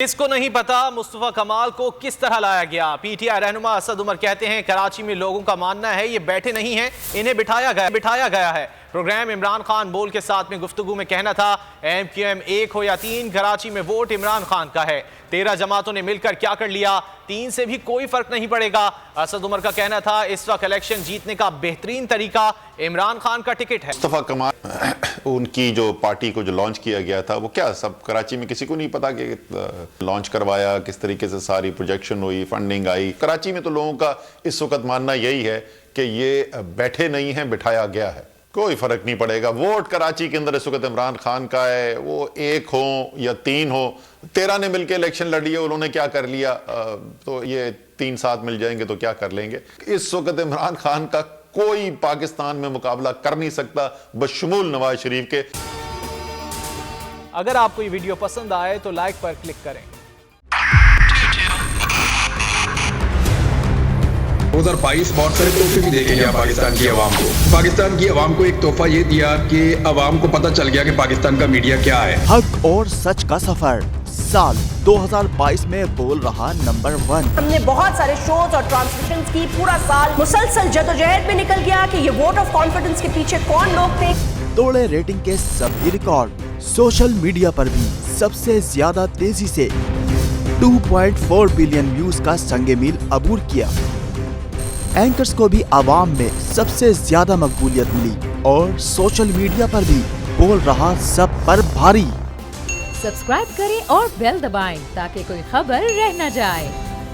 इसको नहीं पता मुस्तफा कमाल को किस तरह लाया गया। पीटीआई रहनुमा असद उमर कहते हैं कराची में लोगों का मानना है ये बैठे नहीं हैं, इन्हें बिठाया गया है। प्रोग्राम इमरान खान बोल के साथ में गुफ्तगू में कहना था MQM 1 हो या 3, कराची में वोट इमरान खान का है। 13 जमातों ने मिलकर क्या कर लिया, 3 से भी कोई फर्क नहीं पड़ेगा। असद उमर का कहना था इस वक्त इलेक्शन जीतने का बेहतरीन तरीका इमरान खान का टिकट है। मुस्तफा कमाल उनकी जो पार्टी को जो लॉन्च किया गया था वो क्या सब कराची में किसी को नहीं पता कि लॉन्च करवाया, किस तरीके से सारी प्रोजेक्शन हुई, फंडिंग आई। कराची में तो लोगों का इस वक्त मानना यही है कि ये बैठे नहीं हैं, बिठाया गया है, कोई फर्क नहीं पड़ेगा। वोट कराची के अंदर इस वक्त इमरान खान का है, वो 1 हो या 3 हो। 13 ने मिलकर इलेक्शन लड़ी है, उन्होंने क्या कर लिया, तो ये 3 साथ मिल जाएंगे तो क्या कर लेंगे। इस वक्त इमरान खान का कोई पाकिस्तान में मुकाबला कर नहीं सकता बशमूल नवाज शरीफ के। अगर आपको ये वीडियो पसंद आए तो लाइक पर क्लिक करें। 2022 बहुत सारे तोहफे भी देके गया पाकिस्तान की आवाम को। पाकिस्तान की आवाम को एक तोहफा ये दिया कि आवाम को पता चल गया कि पाकिस्तान का मीडिया क्या है। हक और सच का सफर साल 2022 में बोल रहा नंबर 1। हमने बहुत सारे शोज और ट्रांसमिशंस की, पूरा साल मुसलसल जदोजहद में निकल गया कि ये वोट ऑफ कॉन्फिडेंस के पीछे कौन लोग थे। तोड़े रेटिंग के सभी रिकॉर्ड। सोशल मीडिया पर भी सबसे ज्यादा तेजी से 2.4 बिलियन व्यूज का संगे मील अबूर किया। एंकर्स को भी आवाम में सबसे ज्यादा मकबूलियत मिली और सोशल मीडिया पर भी बोल रहा सब पर भारी। सब्सक्राइब करें और बेल दबाएं ताकि कोई खबर रह न जाए।